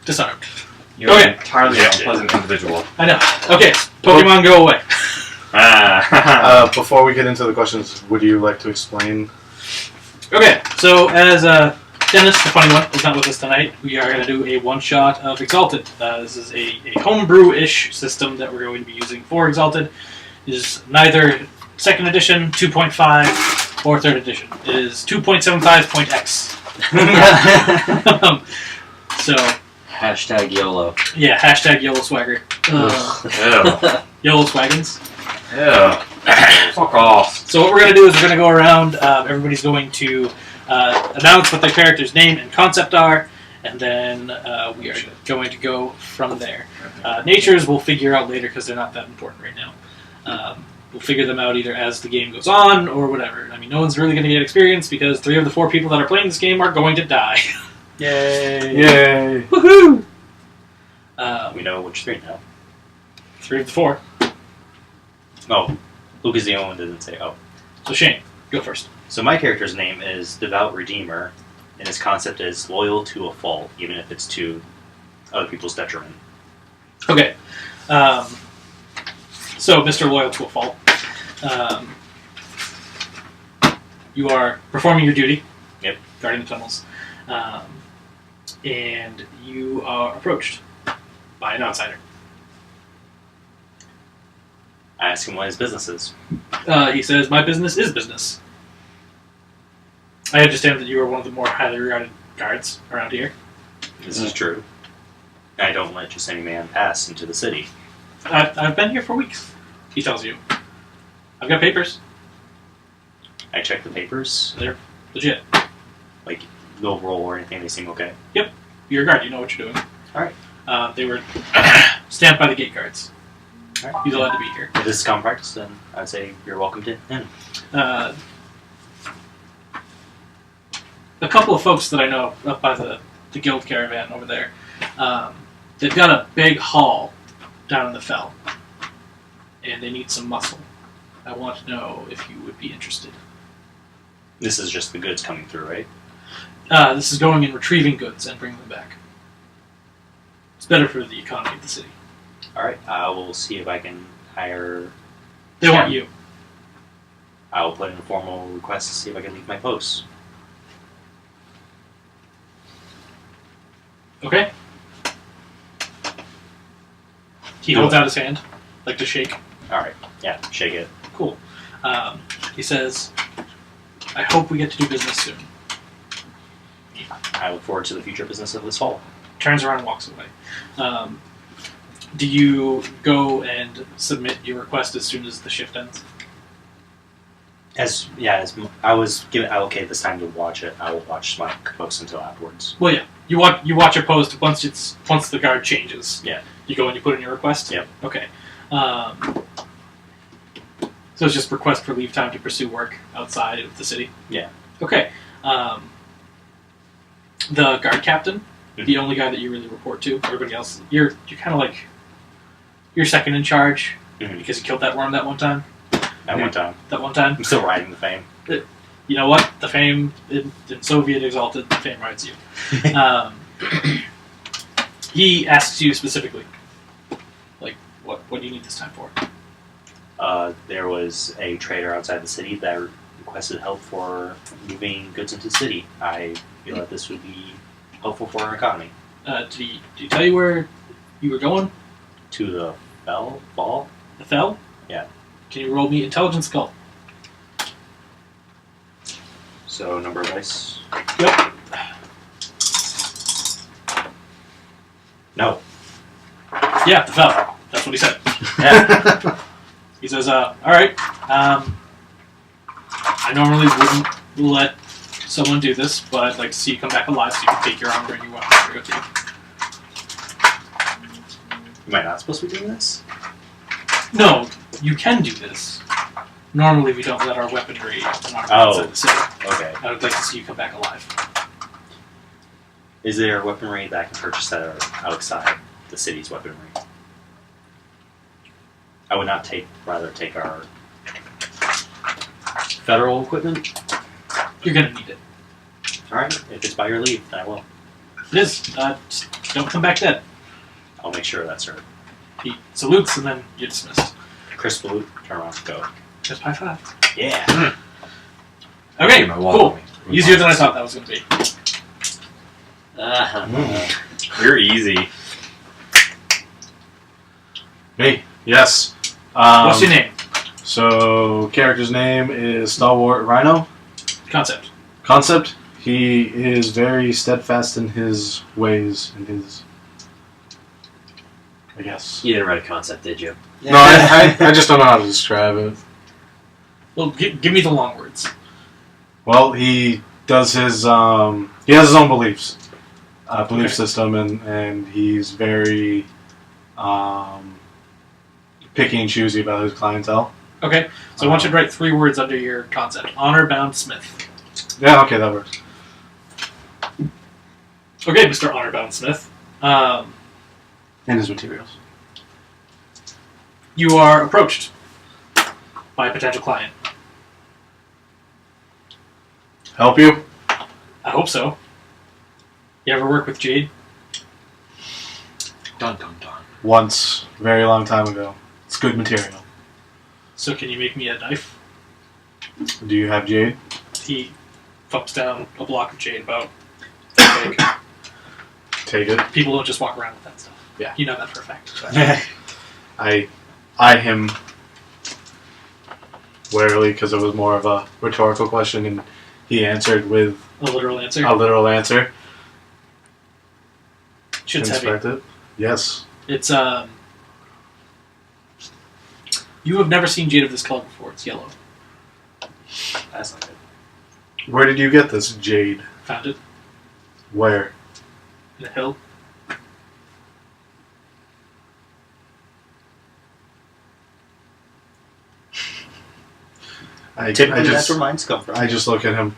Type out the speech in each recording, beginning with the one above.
disarmed. You're an entirely unpleasant individual. I know. Okay, Pokemon, go away. Before we get into the questions, would you like to explain? Okay, so as Denis, the funny one, is not with us tonight, we are going to do a one-shot of Exalted. This is a homebrew-ish system that we're going to be using for Exalted. It is neither 2nd edition, 2.5, or 3rd edition. It is 2.75.x. So... Hashtag YOLO. Yeah, hashtag YOLO Swagger. YOLO Swaggins. Yeah. Fuck off. So what we're going to do is we're going to go around, everybody's going to announce what their character's name and concept are, and then we are going to go from there. Natures we'll figure out later because they're not that important right now. We'll figure them out either as the game goes on or whatever. I mean, no one's really going to get experience because 3 of the 4 people that are playing this game are going to die. Yay! Yay! Woohoo! We know which 3 now. 3 of the 4. Oh, Luke is the only one that didn't say, oh. So Shane, go first. So my character's name is Devout Redeemer, and his concept is loyal to a fault, even if it's to other people's detriment. Okay. So, Mr. Loyal to a Fault. You are performing your duty. Yep. Guarding the tunnels. And you are approached by an outsider. I ask him what his business is. He says, "My business is business." I understand that you are one of the more highly regarded guards around here. This is true. I don't let just any man pass into the city. I've been here for weeks, he tells you. I've got papers. I check the papers. They're legit. Like, no roll or anything, they seem okay. Yep. You're a guard, you know what you're doing. Alright. They were stamped by the gate guards. Alright. He's allowed to be here. If this is common practice, then I'd say you're welcome to in. A couple of folks that I know up by the guild caravan over there, they've got a big hall down in the fell, and they need some muscle. I want to know if you would be interested. This is just the goods coming through, right? This is going and retrieving goods and bringing them back. It's better for the economy of the city. Alright, I will see if I can hire... They want you. I will put in a formal request to see if I can leave my post. Okay. He holds out his hand, like to shake. Alright, yeah, shake it. Cool. He says, "I hope we get to do business soon." I look forward to the future business of this fall. Turns around and walks away. Do you go and submit your request as soon as the shift ends? As I was allocated this time to watch it, I will watch my post until afterwards. Well, yeah. You watch your post once the guard changes. Yeah. You go and you put in your request? Yep. Okay. So it's just request for leave time to pursue work outside of the city? Yeah. Okay. The guard captain, the only guy that you really report to, everybody else, you're kind of like, you're second in charge because you killed that worm that one time. That one time. I'm still riding the fame. You know what? The fame in Soviet Exalted, the fame rides you. He asks you specifically, like, what do you need this time for? There was a trader outside the city that requested help for moving goods into the city. I feel that this would be helpful for our economy. Did he tell you where you were going? To the fall? The fell? Yeah. Can you roll me intelligence skull? So, number of dice? Yep. No. Yeah, the fell. That's what he said. Yeah. He says, alright, I normally wouldn't let someone do this, but I'd like to see you come back alive so you can take your armor and your weapons with you. Am I not supposed to be doing this? No, you can do this. Normally we don't let our weaponry and armor outside the city. Okay. I would like to see you come back alive. Is there weaponry that I can purchase that are outside the city's weaponry? I would not rather take our federal equipment. You're gonna need it. Alright, if it's by your leave, then I will. It is. Don't come back dead. I'll make sure that's her. He salutes, and then you're dismissed. Chris salute, turn around, go. Just high five. Yeah. Okay, My wall. cool. Easier than I thought that was going to be. You're easy. Me? Yes. What's your name? So, character's name is Stalwart Rhino. Concept. Concept, he is very steadfast in his ways, in his... I guess. You didn't write a concept, did you? No, I just don't know how to describe it. Well, give me the long words. Well, he does his, he has his own beliefs. Belief Okay. system, and he's very, picky and choosy about his clientele. Okay, so I want you to write 3 words under your concept. Honor-bound Smith. Yeah, okay, that works. Okay, Mr. Honor-bound Smith. And his materials. You are approached by a potential client. Help you? I hope so. You ever work with Jade? Dun dun dun. Once, very long time ago. It's good material. So can you make me a knife? Do you have jade? He thumps down a block of jade about that big. Take it. People don't just walk around with that stuff. Yeah. You know that for a fact. I eyed him warily because it was more of a rhetorical question, and he answered with A literal answer. a literal answer. Shit's heavy. Inspect it. Yes. It's You have never seen jade of this color before. It's yellow. That's not good. Where did you get this jade? Found it Where? in a hill. Typically, that's just where mines come from. I just look at him.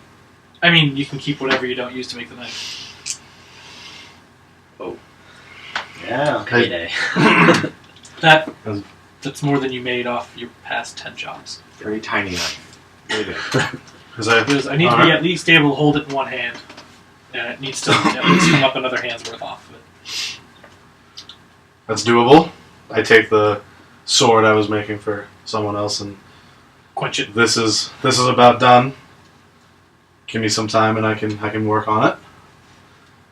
I mean, you can keep whatever you don't use to make the knife. Yeah, payday. That's more than you made off your past 10 jobs. Very tiny knife. Really big. Because I need to be at least able to hold it in one hand, and it needs to at least come up another hand's worth off of it. That's doable. I take the sword I was making for someone else, and Quench it. this is about done. Give me some time, and I can work on it.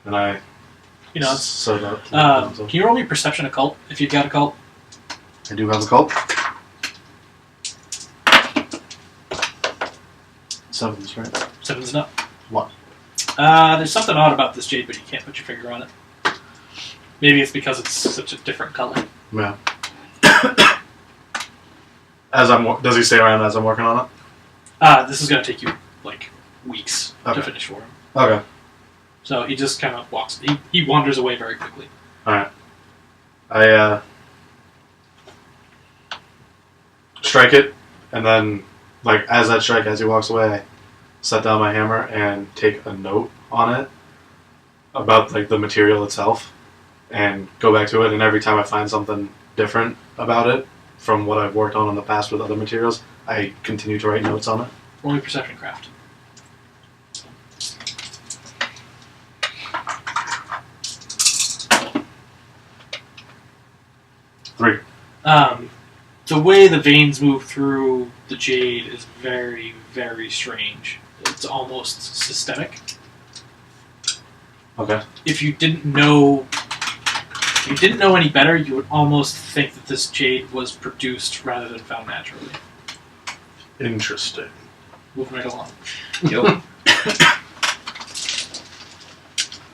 And I You know, sew it up. can you roll me perception occult if you've got a cult? I do have a cult. 7's right. 7's enough. What? There's something odd about this jade, but you can't put your finger on it. Maybe it's because it's such a different color. Yeah. Does he stay around as I'm working on it? This is going to take you, like, weeks to Okay. finish for him. Okay. So he just kind of walks. He wanders away very quickly. Alright. I strike it, and then, like, as he walks away, I set down my hammer and take a note on it about, like, the material itself, and go back to it, and every time I find something different about it from what I've worked on in the past with other materials, I continue to write notes on it. Roll me perception craft. Three. The way the veins move through the jade is very, very strange. It's almost systemic. Okay. If you didn't know any better, you would almost think that this jade was produced rather than found naturally. Interesting. Moving right along. Yo. What's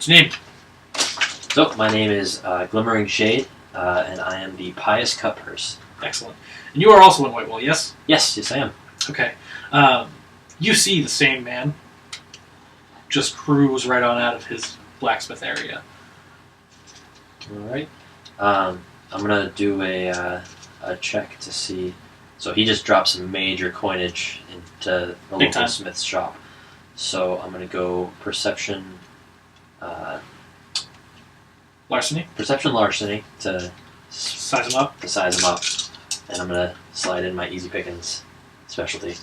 your name? So, my name is Glimmering Shade, and I am the Pious Cut Purse. Excellent. And you are also in Whitewall, yes? Yes, I am. Okay. You see the same man just cruise right on out of his blacksmith area. Alright. I'm going to do a check to see. So he just dropped some major coinage into the Big local time. smith's shop. So I'm going to go perception Larceny? larceny to Size him up. size him up. And I'm going to slide in my easy pickings specialty.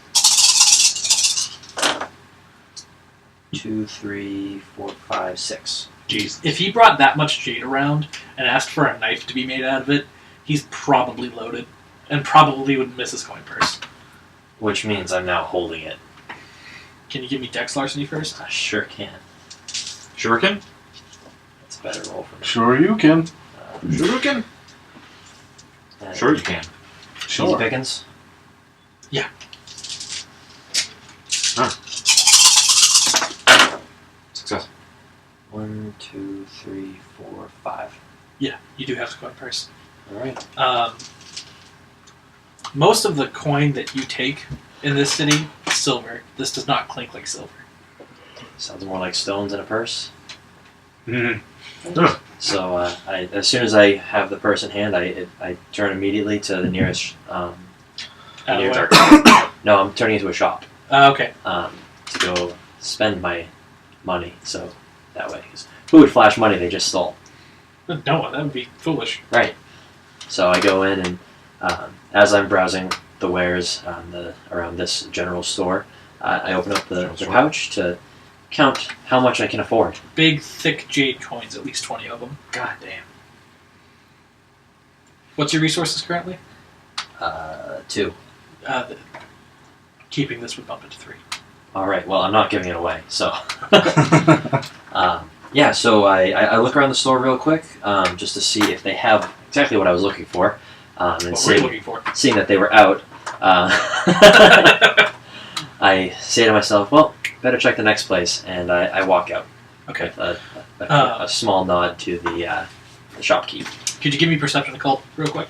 2, 3, 4, 5, 6. Jeez. If he brought that much jade around and asked for a knife to be made out of it, he's probably loaded and probably would miss his coin purse. Which means I'm now holding it. Can you give me Dex larceny first? I sure can. Shuriken? That's a better roll for me. Sure you can. Shuriken? And Sure you can. Easy pickings. Success. 1, 2, 3, 4, 5. Yeah, you do have the coin purse. Alright. Most of the coin that you take in this city is silver. This does not clink like silver. Sounds more like stones in a purse. Mm-hmm. So as soon as I have the purse in hand, I turn immediately to the nearest. Out of near- the way. No, I'm turning into a shop Okay. to go spend my money. So that way, 'cause who would flash money they just stole? No, that would be foolish. Right. So I go in and as I'm browsing the wares around this general store, I open up the pouch to count how much I can afford. Big, thick jade coins, at least 20 of them. God damn. What's your resources currently? 2. Keeping this would bump it to 3. All right. Well, I'm not giving it away. So, yeah. So I look around the store real quick just to see if they have exactly what I was looking for, and What were you looking for? seeing that they were out, I say to myself, "Well, better check the next place," and I walk out Okay. with a small nod to the shopkeep. Could you give me perception occult real quick?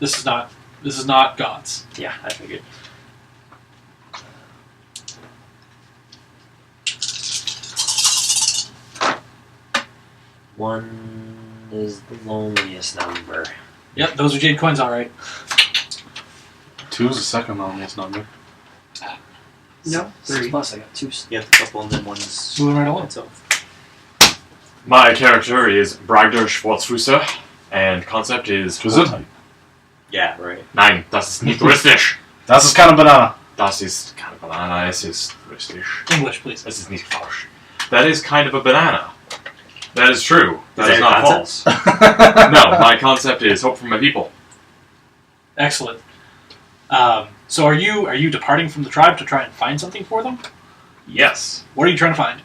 This is not gods. Yeah, I figured. One is the loneliest number. Yep, those are jade coins, all right. 2 is the second loneliest number. No, 6 plus, I got 2. You have a couple and then one's... Moving right along. So, My character is Bragder Schwarzfußer, and concept is... Gesundheit. yeah, right. Nein, das ist nicht richtig. Das ist keine Banana. Das ist keine Banana, es ist richtig. English, please. Es ist nicht falsch. That is kind of a banana. That is true. That is your not concept? false. No, my concept is hope for my people. Excellent. So are you departing from the tribe to try and find something for them? Yes. What are you trying to find?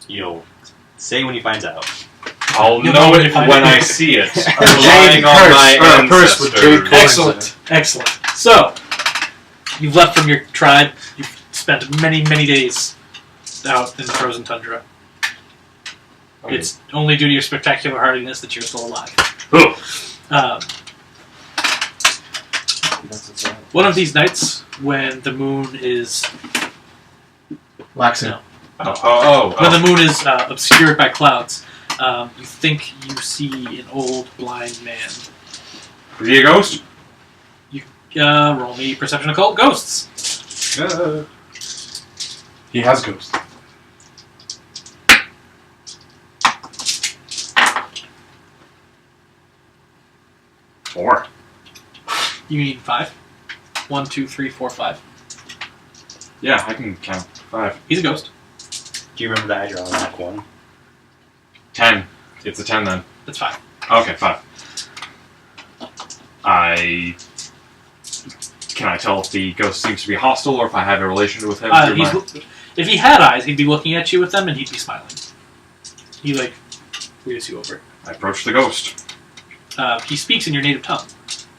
You'll say when he finds out. I'll You'll know know when it you find when it. I see it. A Relying jade on purse, my or a purse with jade ancestors. coins. Excellent. So, you've left from your tribe. You've spent many, many days out in the frozen tundra. Okay. It's only due to your spectacular hardiness that you're still alive. Oh. One of these nights, when the moon is Laxing. No. when the moon is obscured by clouds, you think you see an old blind man. Is he a ghost? Roll me perception occult ghosts. He has ghosts. Four. You need 5. 1, 2, 3, 4, 5. Yeah, I can count. 5. He's a ghost. Do you remember that I draw on that one? 10. It's a 10 then. That's 5. Okay, 5. Can I tell if the ghost seems to be hostile or if I have a relation with him? through my... If he had eyes, he'd be looking at you with them and he'd be smiling. He rears you over. I approach the ghost. He speaks in your native tongue,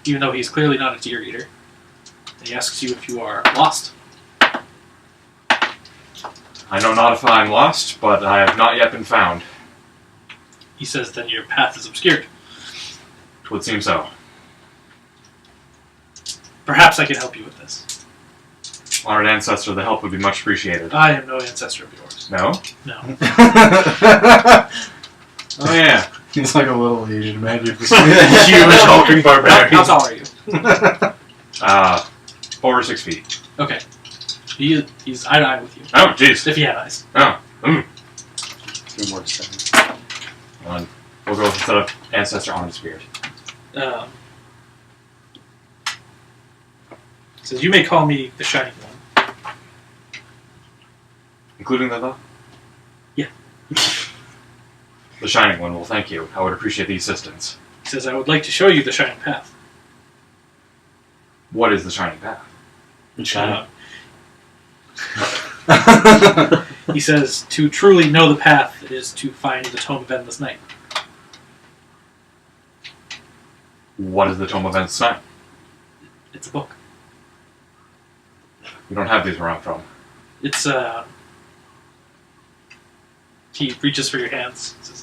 even though he's clearly not a deer eater. And he asks you if you are lost. I know not if I'm lost, but I have not yet been found. He says then your path is obscured. It would seem so. Perhaps I can help you with this. Honored ancestor, the help would be much appreciated. I am no ancestor of yours. No? No. Oh yeah. He's like a little Asian man. You're just Huge hulking barbarian. How tall are you? Over 6 feet. Okay. He's eye to eye with you. Oh, jeez. If he had eyes. Oh. 2 more to 7. We'll go with instead of ancestor, honored spirit. Says you may call me the Shining One. Including that though? Yeah. The Shining One will thank you. I would appreciate the assistance. He says, I would like to show you the Shining Path. What is the Shining Path? He says, to truly know the path is to find the Tome of Endless Night. What is the Tome of Endless Night? It's a book. We don't have these around from. It's, he reaches for your hands. He says,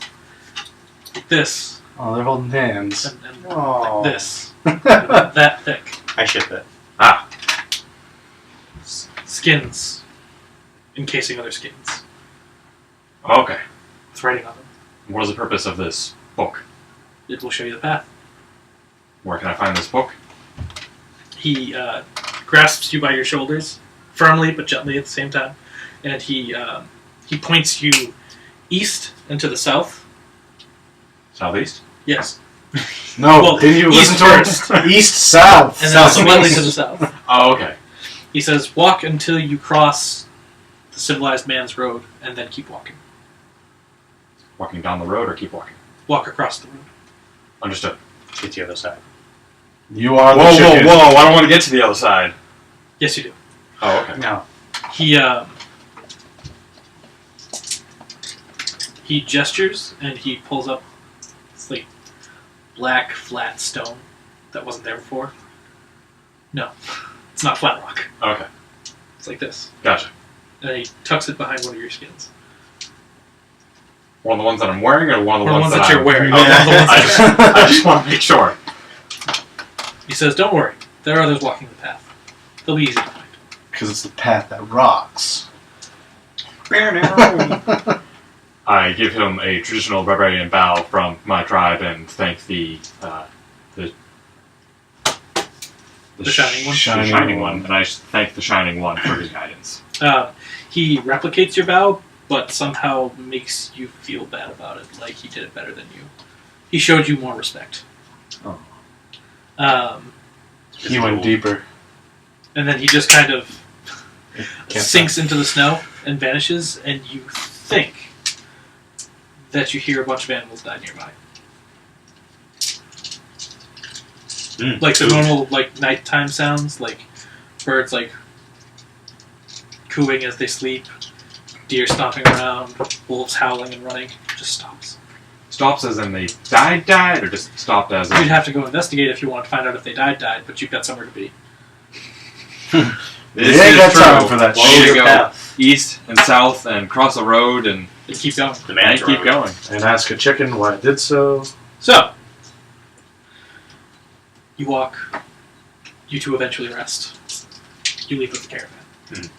like this, Oh, they're holding hands. and Oh. like this. About that thick. I ship it. Ah, Skins. Encasing other skins. okay. With writing on them. What is the purpose of this book? It will show you the path. Where can I find this book? He grasps you by your shoulders, firmly but gently at the same time, and he points you east and to the south. Southeast? Yes. No, Well, didn't you east listen to first. it? East, south. And then south, slightly east. to the south. Oh, okay. He says, walk until you cross the civilized man's road, and then keep walking. Walking down the road or keep walking? Walk across the road. Understood. Get to the other side. You are the Whoa, whoa, chicken. whoa! I don't want to get to the other side. Yes, you do. Oh, okay. No. He gestures, and he pulls up this, like, black, flat stone that wasn't there before. No, it's not flat rock. Okay. It's like this. Gotcha. And he tucks it behind one of your skins. One of the ones that I'm wearing or one of the One of ones the ones that you're wearing. Okay. One of the ones that I just want to make sure. He says, don't worry. There are others walking the path. They'll be easy to find. Because it's the path that rocks. I give him a traditional barbarian bow from my tribe and thank the Shining One? Shining One, and I thank the Shining One for his guidance. He replicates your bow, but somehow makes you feel bad about it, like he did it better than you. He showed you more respect. Oh. He went deeper. And then he just kind of Can't sinks into the snow and vanishes, and you think that you hear a bunch of animals die nearby. Like the normal, like, nighttime sounds, like birds, like, cooing as they sleep, deer stomping around, wolves howling and running. Just stops. Stops as in they died, or just stopped as in... You'd have to go investigate if you want to find out if they died, but you've got somewhere to be. This You ain't is got true. time for that Well, shit. we go east and south and cross a road and And keep going. The man's keep road. going. And ask a chicken why it did so. So, you walk. You two eventually rest. You leave with the caravan.